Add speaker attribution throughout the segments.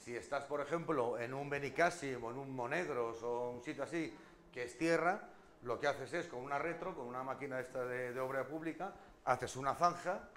Speaker 1: si estás, por ejemplo, en un Benicàssim o en un Monegros o un sitio así, que es tierra, lo que haces es con una retro, con una máquina esta de obra pública, haces una zanja,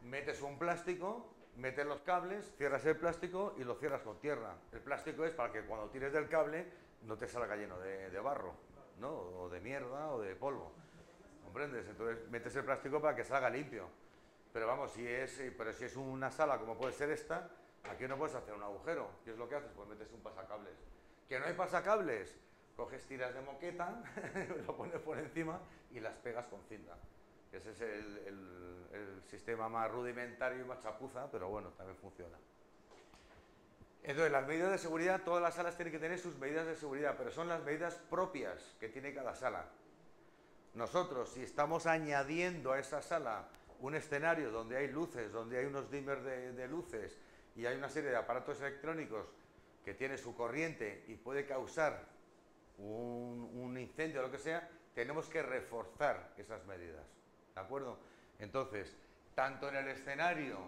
Speaker 1: metes un plástico, metes los cables, cierras el plástico y lo cierras con tierra. El plástico es para que cuando tires del cable no te salga lleno de barro, ¿no? O de mierda o de polvo. ¿Comprendes? Entonces metes el plástico para que salga limpio. Pero vamos, si es una sala como puede ser esta, aquí no puedes hacer un agujero. ¿Qué es lo que haces? Pues metes un pasacables. ¿Que no hay pasacables? Coges tiras de moqueta, lo pones por encima y las pegas con cinta. Ese es el sistema más rudimentario y más chapuza, pero bueno, también funciona. Entonces, las medidas de seguridad, todas las salas tienen que tener sus medidas de seguridad, pero son las medidas propias que tiene cada sala. Nosotros, si estamos añadiendo a esa sala un escenario donde hay luces, donde hay unos dimmers de luces y hay una serie de aparatos electrónicos que tiene su corriente y puede causar un incendio o lo que sea, tenemos que reforzar esas medidas. ¿De acuerdo? Entonces, tanto en el escenario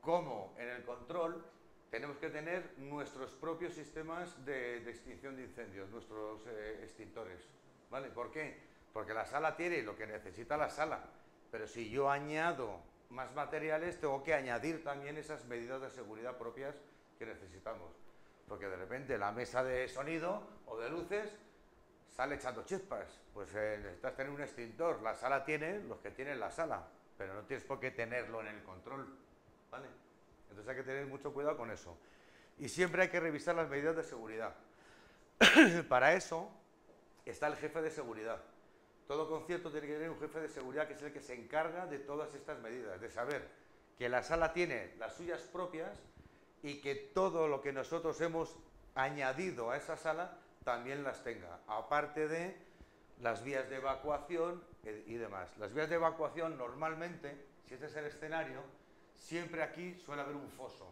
Speaker 1: como en el control, tenemos que tener nuestros propios sistemas de extinción de incendios, nuestros extintores. ¿Vale? ¿Por qué? Porque la sala tiene lo que necesita la sala, pero si yo añado más materiales, tengo que añadir también esas medidas de seguridad propias que necesitamos. Porque de repente la mesa de sonido o de luces sale echando chispas. Pues necesitas tener un extintor. La sala tiene los que tiene la sala, pero no tienes por qué tenerlo en el control. ¿Vale? Entonces hay que tener mucho cuidado con eso. Y siempre hay que revisar las medidas de seguridad. Para eso está el jefe de seguridad. Todo concierto tiene que tener un jefe de seguridad que es el que se encarga de todas estas medidas, de saber que la sala tiene las suyas propias y que todo lo que nosotros hemos añadido a esa sala también las tenga, aparte de las vías de evacuación y demás. Las vías de evacuación normalmente, si este es el escenario, siempre aquí suele haber un foso.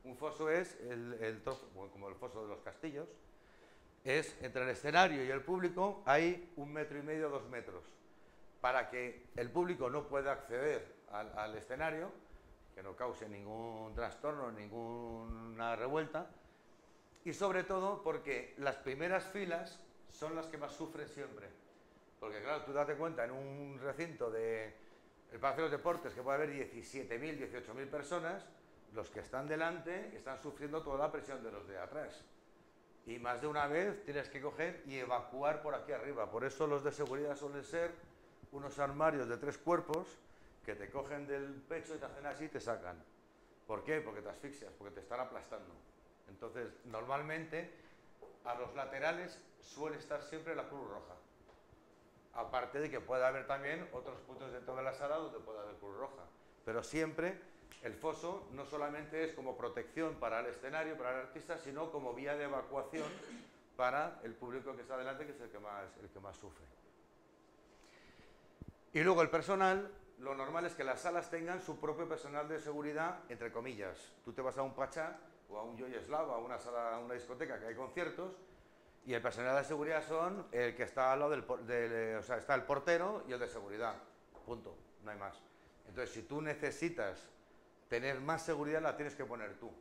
Speaker 1: Un foso es el trozo, como el foso de los castillos, es entre el escenario y el público hay 1,5 metros, 2 metros, para que el público no pueda acceder al escenario, que no cause ningún trastorno, ninguna revuelta, y sobre todo porque las primeras filas son las que más sufren siempre. Porque claro, tú date cuenta, en un recinto del Palacio de los Deportes, que puede haber 17.000, 18.000 personas, los que están delante están sufriendo toda la presión de los de atrás. Y más de una vez tienes que coger y evacuar por aquí arriba. Por eso los de seguridad suelen ser unos armarios de 3 cuerpos que te cogen del pecho y te hacen así y te sacan. ¿Por qué? Porque te asfixias, porque te están aplastando. Entonces, normalmente, a los laterales suele estar siempre la Cruz Roja. Aparte de que puede haber también otros puntos dentro de la sala donde puede haber Cruz Roja. Pero siempre el foso no solamente es como protección para el escenario, para el artista, sino como vía de evacuación para el público que está delante, que es el que más sufre. Y luego el personal, lo normal es que las salas tengan su propio personal de seguridad, entre comillas. Tú te vas a un Pachá o a un Yoyeslav, a una sala, a una discoteca que hay conciertos, y el personal de seguridad son el que está al lado o sea, está el portero y el de seguridad. Punto, no hay más. Entonces, si tú necesitas tener más seguridad, la tienes que poner tú.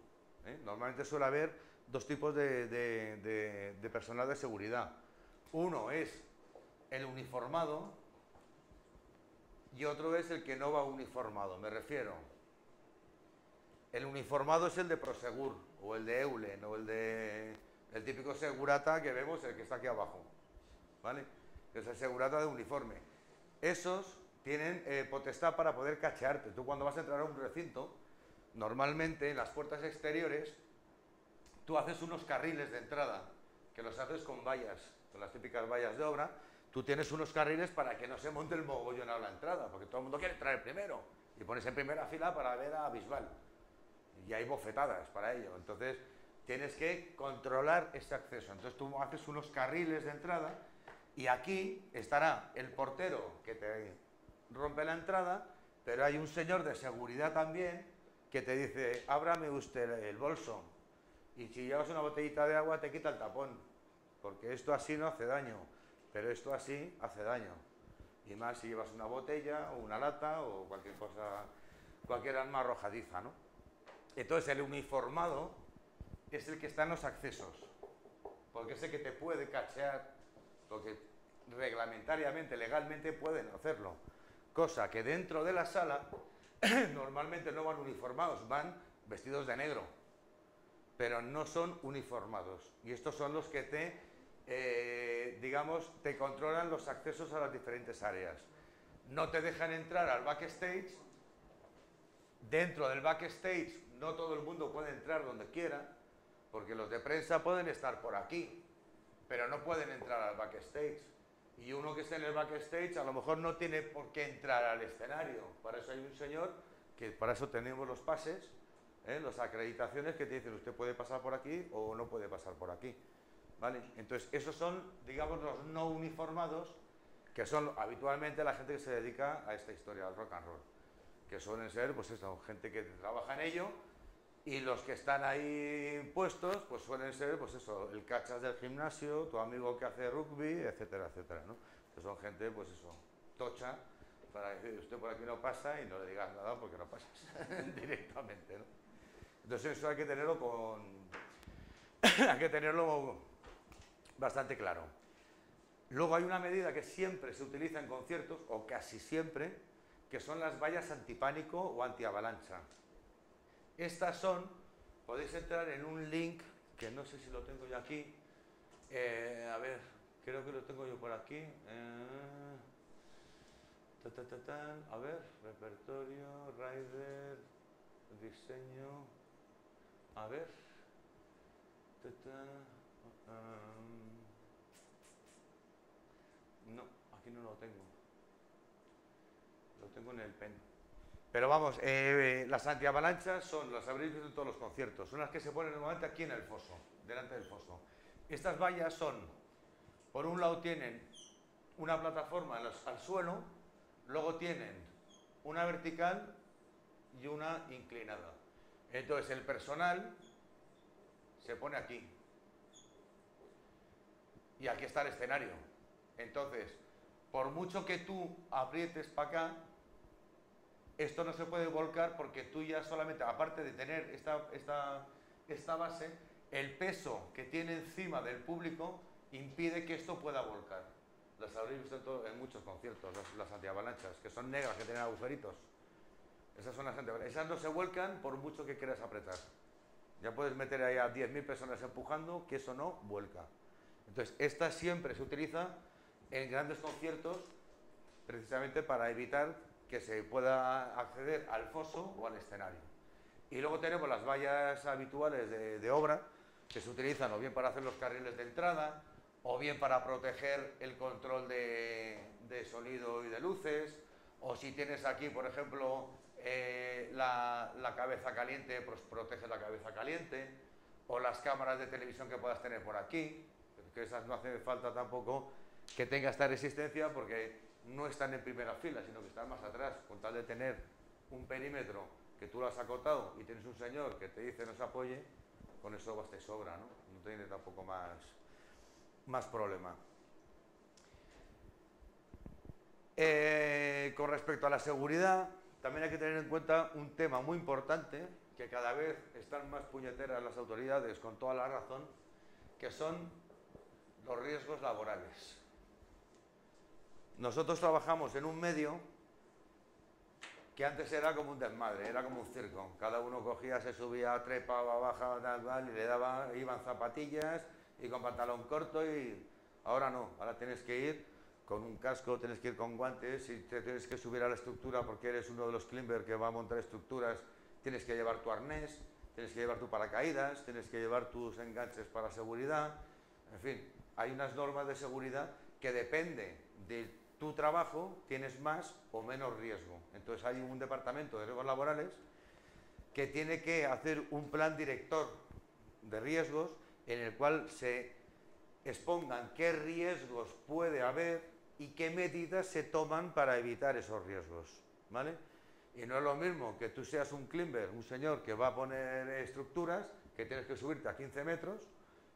Speaker 1: Normalmente suele haber 2 tipos de personal de seguridad. Uno es el uniformado y otro es el que no va uniformado. Me refiero, el uniformado es el de Prosegur o el de Eulen o el típico segurata que vemos, el que está aquí abajo, ¿vale? Es el segurata de uniforme. Esos tienen potestad para poder cachearte. Tú cuando vas a entrar a un recinto, normalmente en las puertas exteriores, tú haces unos carriles de entrada, que los haces con vallas, con las típicas vallas de obra. Tú tienes unos carriles para que no se monte el mogollón a la entrada, porque todo el mundo quiere entrar el primero, y pones en primera fila para ver a Bisbal. Y hay bofetadas para ello. Entonces, tienes que controlar ese acceso. Entonces, tú haces unos carriles de entrada, y aquí estará el portero que te rompe la entrada, pero hay un señor de seguridad también que te dice, ábrame usted el bolso, y si llevas una botellita de agua te quita el tapón, porque esto así no hace daño, pero esto así hace daño, y más si llevas una botella o una lata o cualquier cosa, cualquier arma arrojadiza, ¿no? Entonces el uniformado es el que está en los accesos, porque es el que te puede cachear, porque reglamentariamente, legalmente pueden hacerlo. Cosa que dentro de la sala normalmente no van uniformados, van vestidos de negro, pero no son uniformados. Y estos son los que digamos, te controlan los accesos a las diferentes áreas. No te dejan entrar al backstage. Dentro del backstage no todo el mundo puede entrar donde quiera, porque los de prensa pueden estar por aquí, pero no pueden entrar al backstage. Y uno que esté en el backstage a lo mejor no tiene por qué entrar al escenario. Para eso hay un señor, que para eso tenemos los pases, las acreditaciones que te dicen usted puede pasar por aquí o no puede pasar por aquí. ¿Vale? Entonces, esos son, digamos, los no uniformados, que son habitualmente la gente que se dedica a esta historia, al rock and roll. Que suelen ser, pues eso, gente que trabaja en ello, y los que están ahí puestos, pues suelen ser, pues eso, el cachas del gimnasio, tu amigo que hace rugby, etcétera, etcétera, ¿no? Que son gente, pues eso, tocha, para decir, usted por aquí no pasa y no le digas nada porque no pasas directamente, ¿no? Entonces eso hay que tenerlo hay que tenerlo bastante claro. Luego hay una medida que siempre se utiliza en conciertos, o casi siempre, que son las vallas antipánico o antiavalancha. Estas son, podéis entrar en un link, que no sé si lo tengo yo aquí, a ver, creo que lo tengo yo por aquí, a ver, repertorio, rider, diseño, a ver, no, aquí no lo tengo en el pen. Pero vamos, las antiavalanchas son, las habréis visto en todos los conciertos, son las que se ponen normalmente aquí en el foso, delante del foso. Estas vallas son, por un lado tienen una plataforma al suelo, luego tienen una vertical y una inclinada. Entonces el personal se pone aquí. Y aquí está el escenario. Entonces, por mucho que tú aprietes para acá, esto no se puede volcar porque tú ya solamente, aparte de tener esta base, el peso que tiene encima del público impide que esto pueda volcar. Las habréis visto en muchos conciertos, las antiavalanchas, que son negras, que tienen agujeritos. Esas son las antiavalanchas. Esas no se vuelcan por mucho que quieras apretar. Ya puedes meter ahí a 10.000 personas empujando, que eso no vuelca. Entonces, esta siempre se utiliza en grandes conciertos precisamente para evitar que se pueda acceder al foso o al escenario. Y luego tenemos las vallas habituales de obra, que se utilizan o bien para hacer los carriles de entrada, o bien para proteger el control de sonido y de luces, o si tienes aquí, por ejemplo, la cabeza caliente, pues protege la cabeza caliente, o las cámaras de televisión que puedas tener por aquí, que esas no hace falta tampoco que tenga esta resistencia porque no están en primera fila, sino que están más atrás, con tal de tener un perímetro que tú lo has acotado y tienes un señor que te dice no se apoye, con eso basta y sobra, ¿no? No tiene tampoco más problema. Con respecto a la seguridad, también hay que tener en cuenta un tema muy importante, que cada vez están más puñeteras las autoridades, con toda la razón, que son los riesgos laborales. Nosotros trabajamos en un medio que antes era como un desmadre, era como un circo. Cada uno cogía, se subía, trepaba, bajaba, tal, y le daba, iban zapatillas y con pantalón corto, y ahora no, ahora tienes que ir con un casco, tienes que ir con guantes, y te tienes que subir a la estructura porque eres uno de los climbers que va a montar estructuras, tienes que llevar tu arnés, tienes que llevar tu paracaídas, tienes que llevar tus enganches para seguridad, en fin, hay unas normas de seguridad que depende de tu trabajo, tienes más o menos riesgo. Entonces hay un departamento de riesgos laborales que tiene que hacer un plan director de riesgos en el cual se expongan qué riesgos puede haber y qué medidas se toman para evitar esos riesgos, ¿vale? Y no es lo mismo que tú seas un climber, un señor que va a poner estructuras, que tienes que subirte a 15 metros,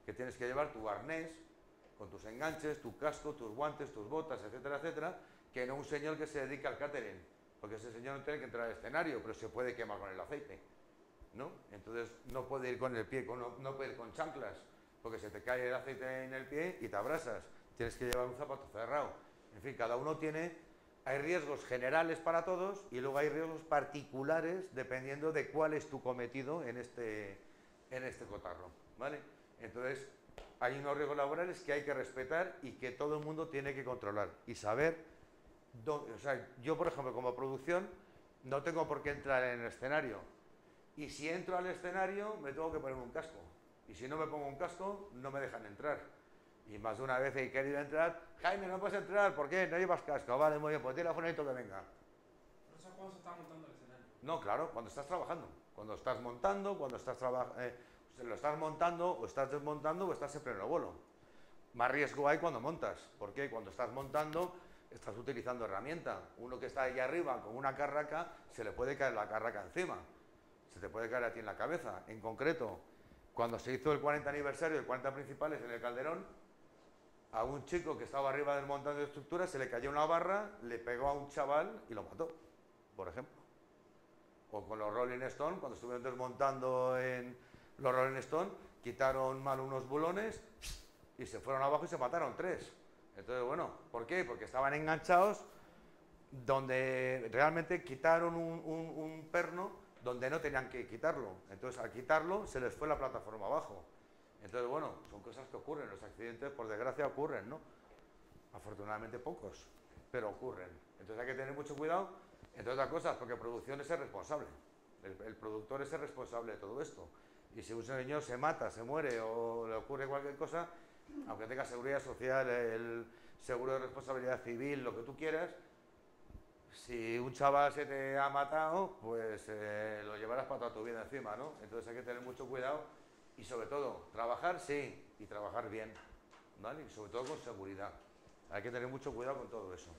Speaker 1: que tienes que llevar tu arnés con tus enganches, tu casco, tus guantes, tus botas, etcétera, etcétera, que no un señor que se dedica al catering, porque ese señor no tiene que entrar al escenario, pero se puede quemar con el aceite. ¿no? Entonces no puede ir con el pie, no puede ir con chanclas, porque se te cae el aceite en el pie y te abrasas. Tienes que llevar un zapato cerrado. En fin, cada uno hay riesgos generales para todos y luego hay riesgos particulares dependiendo de cuál es tu cometido en este cotarro, ¿vale? Entonces, hay unos riesgos laborales que hay que respetar y que todo el mundo tiene que controlar y saber dónde. O sea, yo, por ejemplo, como producción, no tengo por qué entrar en el escenario. Y si entro al escenario, me tengo que poner un casco. Y si no me pongo un casco, no me dejan entrar. Y más de una vez he querido entrar. Jaime, no puedes entrar, ¿por qué? No llevas casco. Vale, muy bien, pues telefonito que venga.
Speaker 2: Pero eso es cuando se está montando el escenario.
Speaker 1: No, claro, cuando estás trabajando. Cuando estás montando, cuando estás lo estás montando, o estás desmontando, o estás en pleno vuelo. Más riesgo hay cuando montas. ¿Por qué? Cuando estás montando, estás utilizando herramienta. Uno que está ahí arriba con una carraca, se le puede caer la carraca encima. Se te puede caer a ti en la cabeza. En concreto, cuando se hizo el 40 aniversario, el 40 principales en el Calderón, a un chico que estaba arriba del montón de estructuras se le cayó una barra, le pegó a un chaval y lo mató, por ejemplo. O con los Rolling Stone, cuando estuvieron desmontando en los Rolling Stone, quitaron mal unos bulones y se fueron abajo y se mataron 3. Entonces, bueno, ¿por qué? Porque estaban enganchados donde realmente quitaron un perno donde no tenían que quitarlo. Entonces, al quitarlo, se les fue la plataforma abajo. Entonces, bueno, son cosas que ocurren. Los accidentes, por desgracia, ocurren, ¿no? Afortunadamente pocos, pero ocurren. Entonces hay que tener mucho cuidado, entre otras cosas, porque producción es el responsable. El productor es el responsable de todo esto. Y si un señor se mata, se muere o le ocurre cualquier cosa, aunque tenga seguridad social, el seguro de responsabilidad civil, lo que tú quieras, si un chaval se te ha matado, pues lo llevarás para toda tu vida encima, ¿no? Entonces hay que tener mucho cuidado y sobre todo, trabajar sí, y trabajar bien, ¿vale? Y sobre todo con seguridad. Hay que tener mucho cuidado con todo eso.